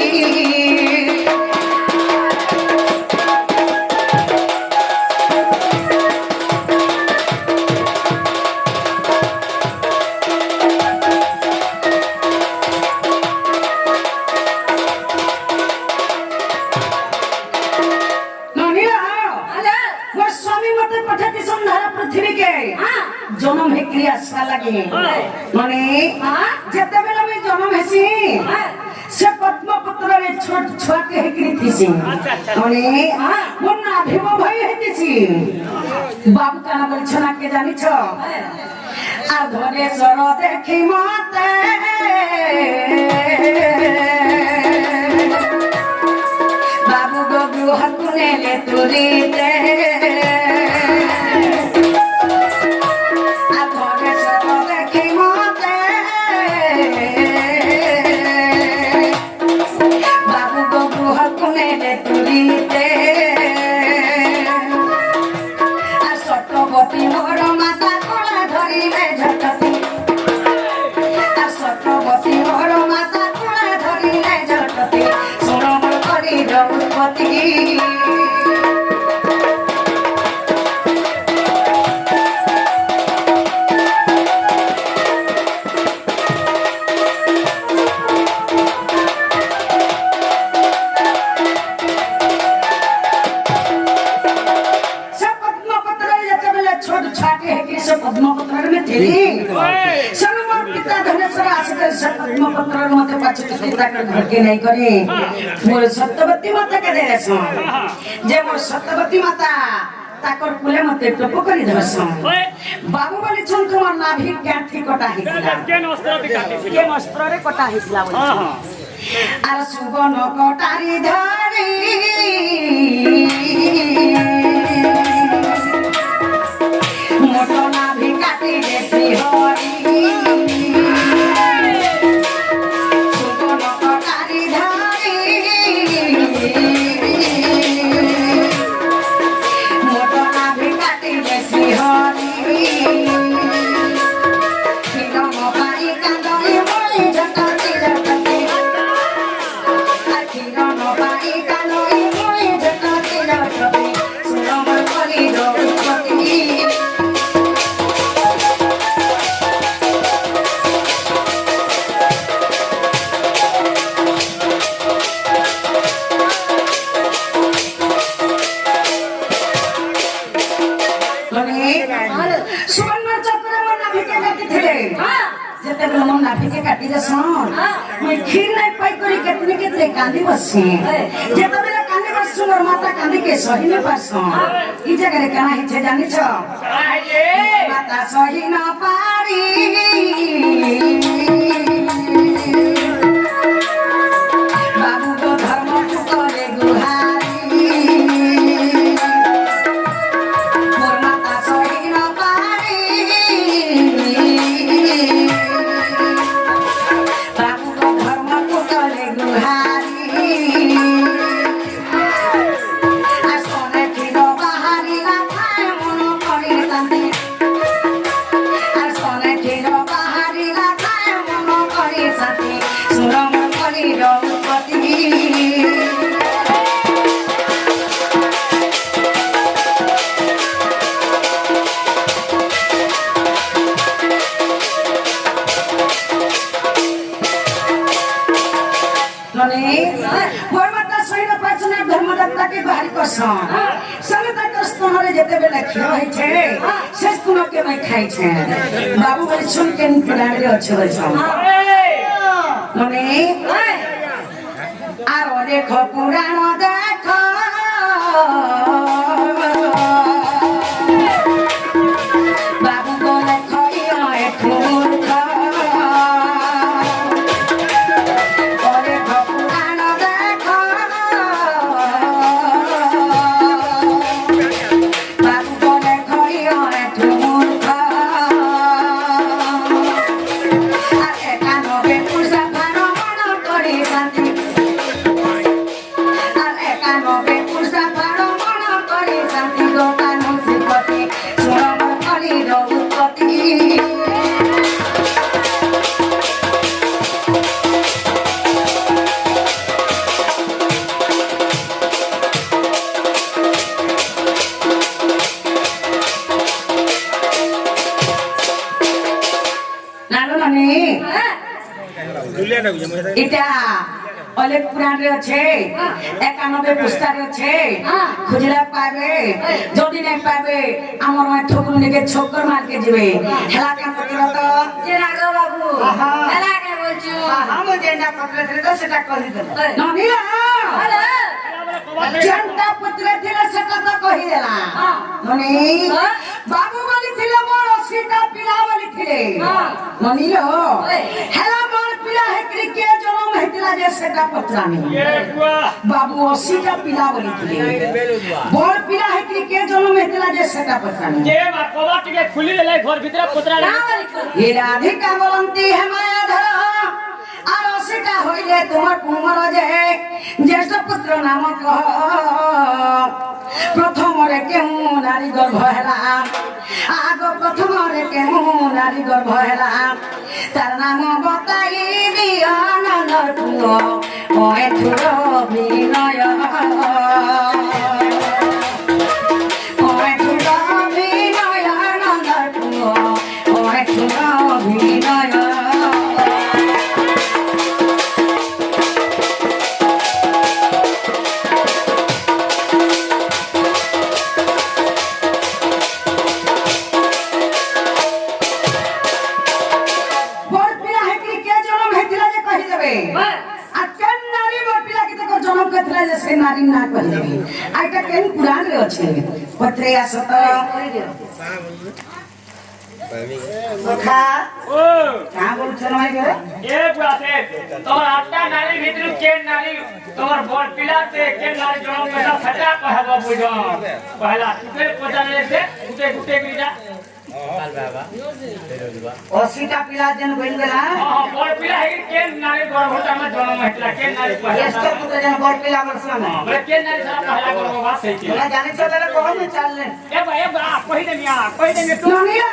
स्वामी मत पठती संधारा पृथ्वी के जन्म है क्रिया लगे माने जेते बेला में जन्म हेसी से ছোট ছুয়াকে হেকিরি থিছি মানে মোর না ভীম ভাই হইতেছি বাবু কেন বলছ না কে জানিছ আর ধরে সর দেখি মতে বাবু গবু হাকুনে লে তুরিতে আর ধরে সর দেখি মতে বাবু গবু হাকুনে লে তুরিতে আর সত্যবতী মোর মাতা কোলা ধরিলে ঝটতি আর সত্যবতী মোর মাতা কোলা ধরিলে ঝটতি শুনম করি রঘুপতি छोट छाटे है कि सब पद्मपत्र में थे सर्वमर पिता धनेश्वर आसकर सब पद्मपत्र माथे पाछे पिता के धड़के नहीं करे मोर सत्यवती माता के देले छ जे मोर सत्यवती माता ताकर कुले मते टप करी देबस बाबू बोले छन तुम्हार नाभि क्याथी कटा हितला के नस्त्र रे काटी के वस्त्र रे कटा हितला बोले आर सुबन कटारी धरी मोटो नाभि काटी देसी हरी सुबन कटारी धरी मोटो नाभि काटी देसी हरी खिलम पाई कांदई मोली झटती झटती खिलम पाई कांदई मोली झटती झटती सुरम करी रघुपति सुवर्ण चक्र मन नाभि के काटी थिले जेते बेला मन नाभि के काटी जसन मैं खीर नहीं पाई करी केतने केतने कांदी बसी जेते बेला कांदी बस मोर माता कांदी के सही न पासो ई जगह रे कना हिचे जानि छ माता सही न पारी बाबू को धर्म करे गुहारी मोर माता सही न पारी बाबू को धर्म करे गुहारी आसने किनो बाहारी ना खाए मन करी शांति आसने किनो बाहारी ना खाए मन करी शांति सुरम करी रघुपति মানে পরমাত্মা সহিত পাচনা ধর্মদত্তা के भारी कसम संगता स्तनरे जेते बेला खियो है छे से स्तन के मैं खाई छे बाबू बोले सुन के पिलाड़ रे अच्छे बोल छ মানে আর দেখো পুরাণ দেখো বাবু বলে খইও একটু মূর্খ এটা অনেক পুরাণে আছে 91 পুস্তারে আছে খুঁজলে পাবে যদি নাই পাবে আমার মা ঠকুন নিকে ছক্কর মারকে যাবে হেলা কাম করতে তো যে রাগো বাবু হেলা কে বলছ ବୋଲଛୁ हम जेंडा पत्र थे तो सेटा कहि देला ननी ବୋଲ जेंडा पत्र थे सेटा तो कहि देला ननी बाबू बोली थिले मोर सीता पिला बोली थिले ननी लो हेला मोर पिला है के जनम हेतिला जे सेटा पत्र में ये बुआ बाबू सीता पिला बोली थिले बोर पिला है के जनम हेतिला जे सेटा पत्र में ये बाबा टिके खुली देले घर भीतर पुतरा ନା ବୋଲଛୁ ये राधिका बोलंती है माया धर আর সেটা হইলে তোমার কুমার যে জ্যেষ্ঠ পুত্র নাম কহ প্রথমরে কেউ নারী গর্ভ হেলা আগ প্রথমরে কেউ নারী গর্ভ হেলা তার নাম বতাই দিও নন্দর পুয় ওয়ে ছুড় বিনয় ওয়ে ছুড় বিনয় নন্দর পুয় ওয়ে ছুড় বিনয় বড় পিলা হেতি কে জনম হেতিলা যে কহি দেবে আর কেন নারী বড় পিলা কি তক জনম কইতলা যে সে নারী না কহি দেবে আর এটা কেন পুরাণ রে আছে পত্রে আসত সখা ओ কা বলছ নয় গে ये बुआ से तोर आटा नारी भीतर के नारी तोर बोल पिला से के नारी जन्म में फटा कहबो बुझो पहला तुके पजाने से गुटे गुटे गिरा অসিটা পিলা যেন বইল গেলা हां बोल पिला है के नारी गर्भटा में जन्म हेतला के नारी জ্যেষ্ঠ पहला পুত্র যেন বড় পিলা বলছ না हां के नारी सारा पहला गर्भ बात सही थी তোমরা জানিছ তাহলে কখন চাললেন ए बा कहि दे मिया कहि दे तू ননিয়া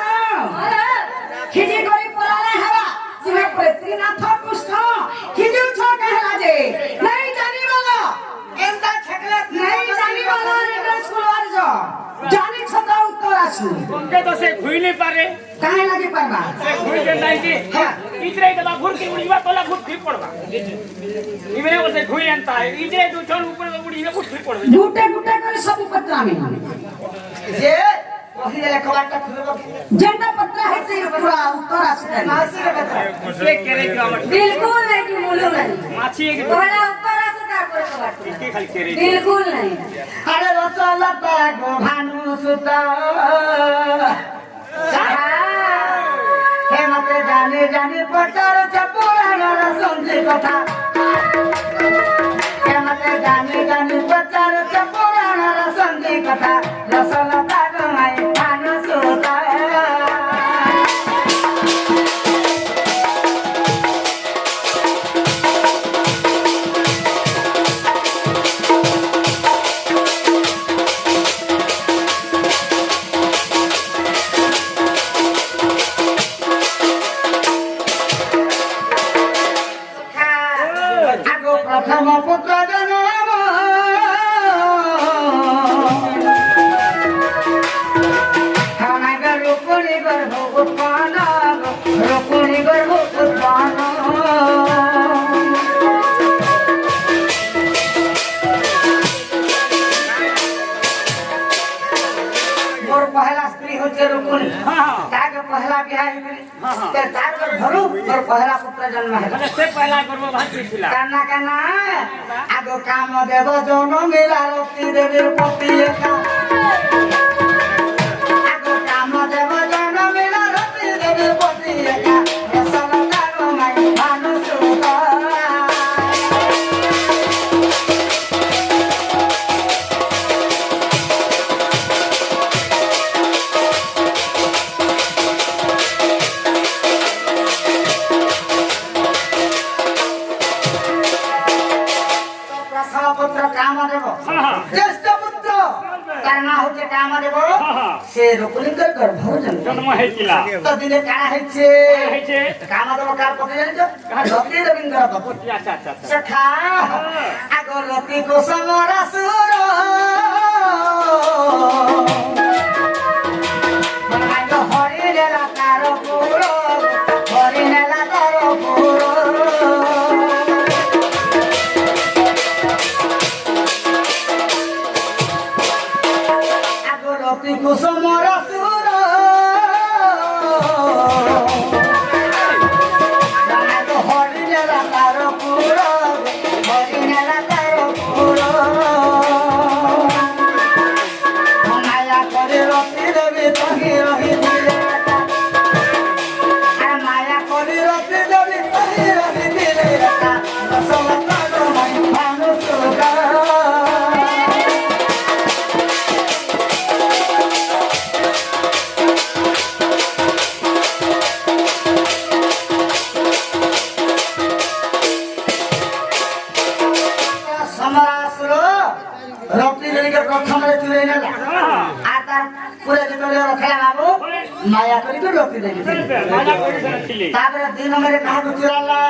খিজি করি পলালে হারা তুমি পৃথ্বীনাথ পুষ্ঠ খিজি ছ कहला जे नहीं जानी वाला एंदा छकले नहीं जानी वाला रे स्कूल वाले जो जानी छता उत्तर आसु उनके तो से घुई नहीं पारे काहे लागे परबा से घुई के नहीं की इतरे दबा घुर के उड़ीवा तोला घुर फिर पड़वा इबरे वो से घुई अंता है इतरे दू छोन ऊपर उड़ीवा घुर फिर पड़वे गुटे गुटे करे सब पत्रा में যে কহি দেলে কবারটা খুলব जेंडा पत्रा है से पूरा उत्तर आसु মাসি রে কথা ये करे कि हमर बिल्कुल नहीं कि बोलो नहीं माछी एक पहला ऊपर आसे तारपरे कबाट इसके खाली करे बिल्कुल नहीं আরে রসলতা গো ভানু সুত হে মতে জানি জানি পচার চপুরাণর সঞ্জি কথা হে মতে জানি জানি পচার চপুরাণর সঞ্জি কথা রসলতা গো মাই ভানু সুত আগো প্রথম পুত্র জন্ম আমাকে রূপণী গর্ভ উৎপন্ন রূপণী গর্ভ উৎপন্ন মোর পহলা স্ত্রী হচ্ছে রূপণী हां তাকে পহলা বিবাহ তার ঘরু মোর পহলা পুত্র জন্ম হল हां से पहला गर्भ भात पिला কান্না কান্না আগ কাম দেব জন মিলা রক্তি দেবীর পতি একা আগ কাম দেব জন মিলা রক্তি দেবীর পতি একা রসলতা গো মাই ভানু সুত প্রথম পুত্র কাম দেব हां हां জ্যেষ্ঠ পুত্র তার নাম হচ্ছে কাম দেব हां সে রূপলিঙ্গের গর্ভ জন্ম जन्म हेतिला তো দিনে কারা হচ্ছে है जे কাম দেব কার পতি জানিছ রতি রবীন্দ্র বাবু अच्छा अच्छा अच्छा সখা আগরতি কুসুমর সুর হরি নেলা তার পুর হরি নেলা তার পুর আগরতি কুসুমর সুর হরি ପ୍ରଥମରେ ଚୁରେଇ ନେଲା আর তার পুরে যেতলে রখলা বাবু মায়া করি তো রক্তি দেখি মানা করেছিলি তারপরে 2 নম্বরে কাহাকে চুরালা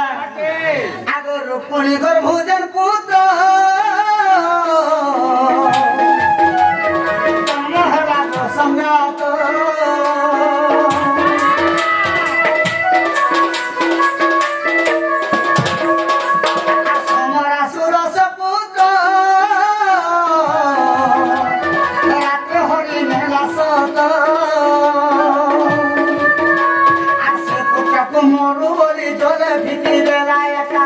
আগ রূপণী গর ভোজন পুত্র মহলা সংগাত মরু বলি চলে ভিকি দেলা একা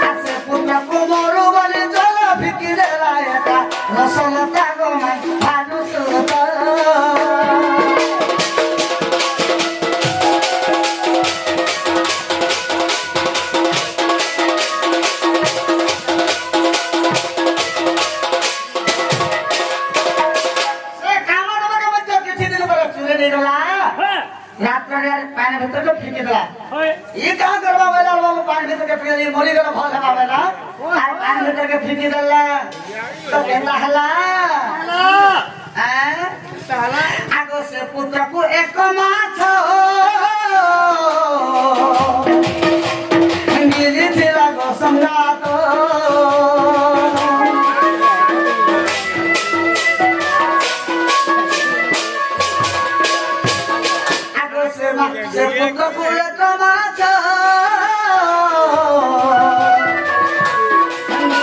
আছে পুত্র মরু বলি চলে ভিকি দেলা একা রসলতা গমাই ভানু সুত সে কামড় আমাকে বলছো কিছু দিন পরে চুরে নিয়ে গেলা রাত করে পানি ভিতরে ফিকে দিলা ये कहां करवा वाला बाबू पानी भीतर के फिर मरी गला भल हवा वाला আর পানি ভিতর के ফিকে দিলা তো কেনা হলা হ্যাঁ হলা আগো সে পুত্রকু এক মাছ মিলি দিলা গো সংগাত se puto pure tomato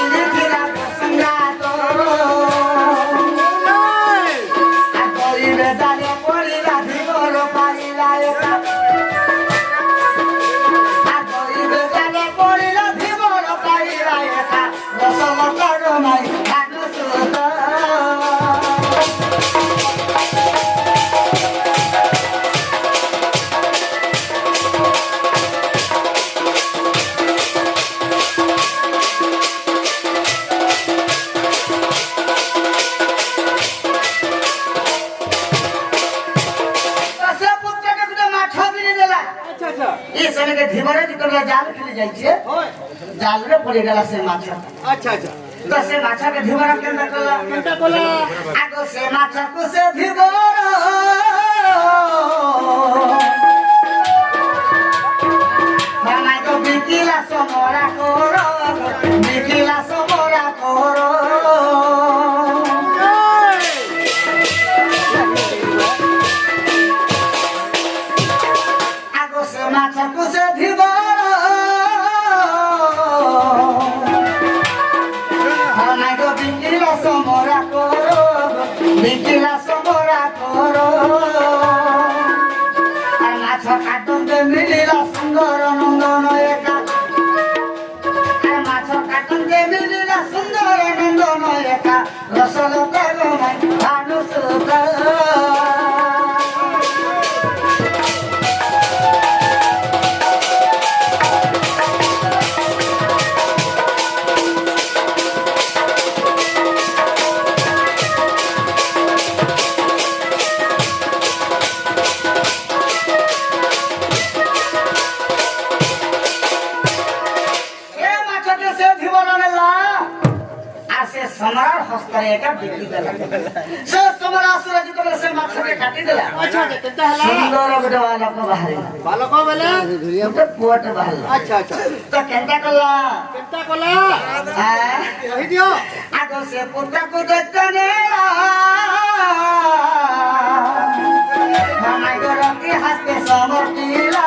ni tira sangato a poi vedale poi la divoro pari la eka a poi vedale poi la divoro pari la eka lo sono caro mai hanno suto ধীবরে যেতলে জাল খেলে যাইছে জালরে পড়ে গেল সে মাছ আচ্ছা আচ্ছা তো সে মাছকে ধীবর কেনটা কলা আগো সে মাছকে সে ধীবর মামাই তো বিকিলা সমরা করো বিকিলা সমরা করো আগো সে মাছকে সে ধীবর সমরা করো বিকিলা সমরা করো আর মাছ কাটতে মিলিলা সুন্দর নন্দন একা আর মাছ কাটতে মিলিলা সুন্দর নন্দন একা রসলতা গমাই ভানু সুত সম্রাট হস্তরে এটা বিক্রি দেলা সে সম্রাট আসলে যেতবে সে মাছকে কাটি দেলা আচ্ছা কেনটা হলা সুন্দর ଗୋଟେ ବାଲକ ବାହାରିଲା বালক বেলা ଗୋଟେ ପୁଅଟେ ବାହାରିଲା আচ্ছা আচ্ছা ତ କେନ୍ତା କଲା কহি দিও ଆଗ ସେ ପୁତ୍ରକୁ ଦେଖନେଲା ମାମାଇ ରତି ହସ୍ତେ ସମର୍ପିଲା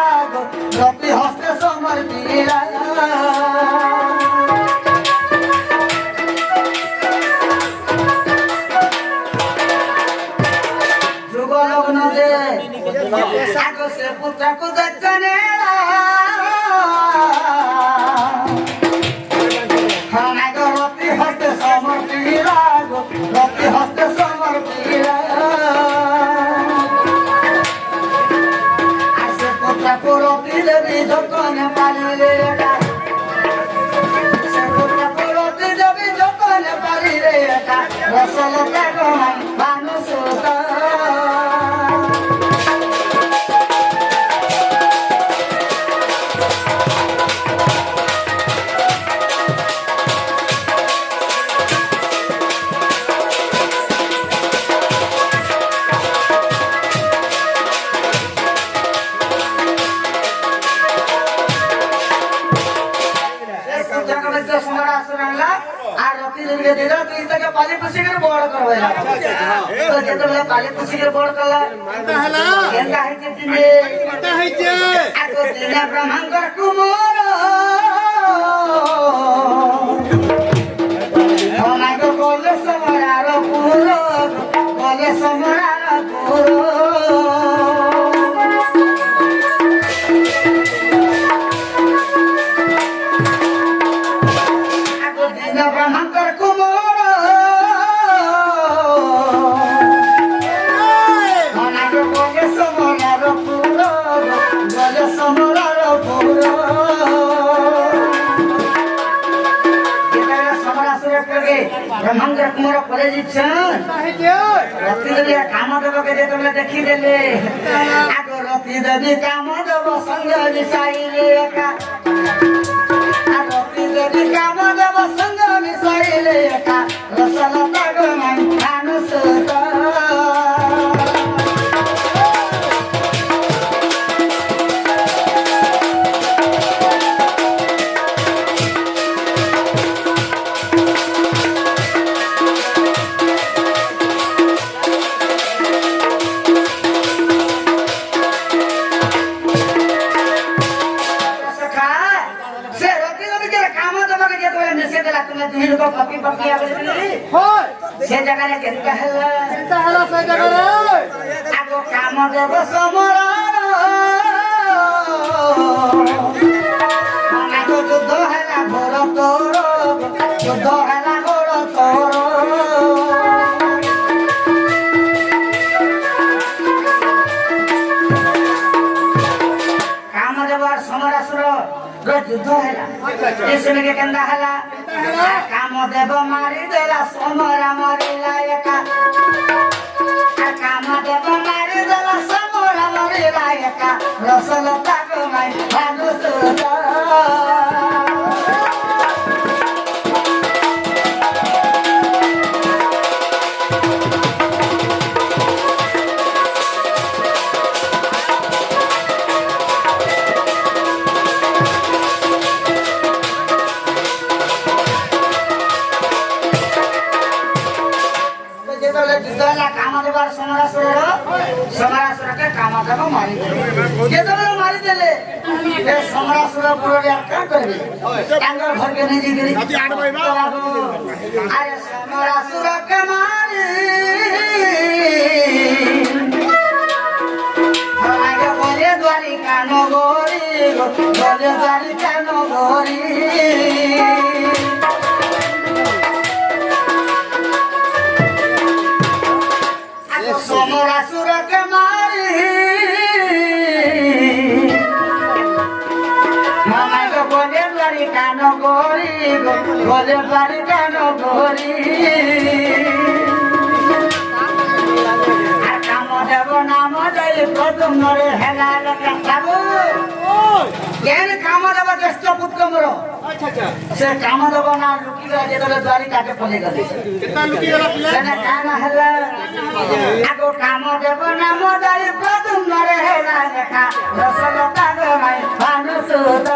ରତି ହସ୍ତେ ସମର୍ପିଲା আগো সে পুত্রকু দেখনেলা হানাই গো রতি হস্তে সমর্পিলা রতি হস্তে সমর্পিলা আর সে পুত্রকু রতি দেবী যতনে পারিলে সে পুত্রকু রতি দেবী যতনে পারিলে রসলতা গমাই ভানু সুত বৈদ্য সমরা আসরাঙ্গা আর রতি দুর্গে দিল তুই তাকে পালি পুষি করে বড় করবে তো যেতবেলে পালি পুষি করে বড় করলা কেনটা হইছে দিনে আগে দিনে ব্রহ্মাঙ্গর কুমার আমাকে বলে সমরার পুর বলে সমরার পুর ব্রহ্মাঙ্কর কুমার মনাকে বলে সমরার পুর বলে সমরার পুর ব্রহ্মাঙ্কর কুমার করে দিচ্ছেন রতি দেবী কাম দেবকে যেতবেলে দেখি দেলে আগ রতি দেবী কাম দেব সঙ্গ মিশাইলে একা রতি দেবী কাম দেব সঙ্গ মিশাইলে একা রসলতা গমান মানুষ से जगह केनका हला से जगह आगो काम देव समरा आगो युद्ध हला घोर तोर युद्ध हला घोर तोर काम देव समरासुर युद्ध हला इसमें के केनका हला काम देव मारी देला समरा मारिला एका काम देव मारी देला समरा मारिला एका रसलता गमाई भानुस समरासुर के काम देव मारी जेतबे मारी देले ए समरासुर पुरो क्या करबे टांगर भर के नहीं गिरी अरे समरासुर के मारी हमारे बोले द्वारिका नगरी बोले द्वारिका नगरी समरासुर के मारी मामा को बोले द्वारिका नगरी बोले द्वारिका नगरी काम देव नाम जय प्रथम नरे हेला लगा बाबू केन काम देव ज्येष्ठ पुत्र मोर से काम देव ना लुकी गए जेतले द्वारिका के पले गले केतना लुकी गला पिला सेना कान हला आगो काम देव नाम जय प्रथम नरे हेला लगा रसलता गमाई भानुसुत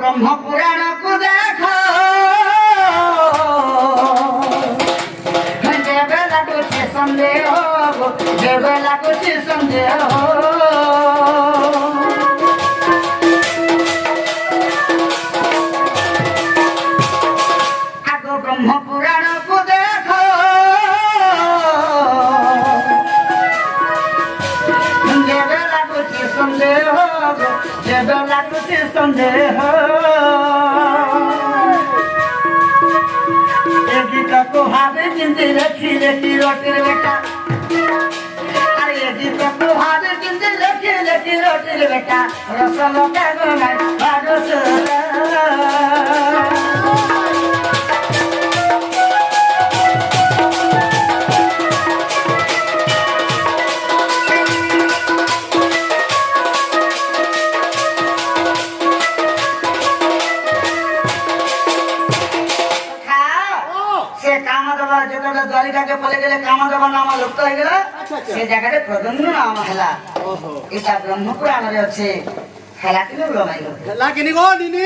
ब्रह्म पुराण को देखो जेबे लागुचे संदेह जेबे लागुचे संदेह आगो ब्रह्म पुराण को देखो जेबे लागुचे संदेह जेबे लागुचे संदेह को हावे जिंदे रखी रखी रोटी बेटा अरे ये गीत को हावे जिंदे रखी रखी रोटी बेटा रसल का गनाई भागस ଆଗେ ପଳେଇ ଗଲେ କାମ ଦେବ ନାମ ଲୁପ୍ତ ହେଇଗଲା ସେ ଜାଗାରେ ପ୍ରଦ୍ୟୁମ୍ନ ନାମ ହେଲା ଏଇଟା ବ୍ରହ୍ମପୁରାଣରେ ଅଛି ହେଲା କିନ୍ତୁ ଲଗାଇଲ ହେଲା କିନି ଗୋ ଦିନି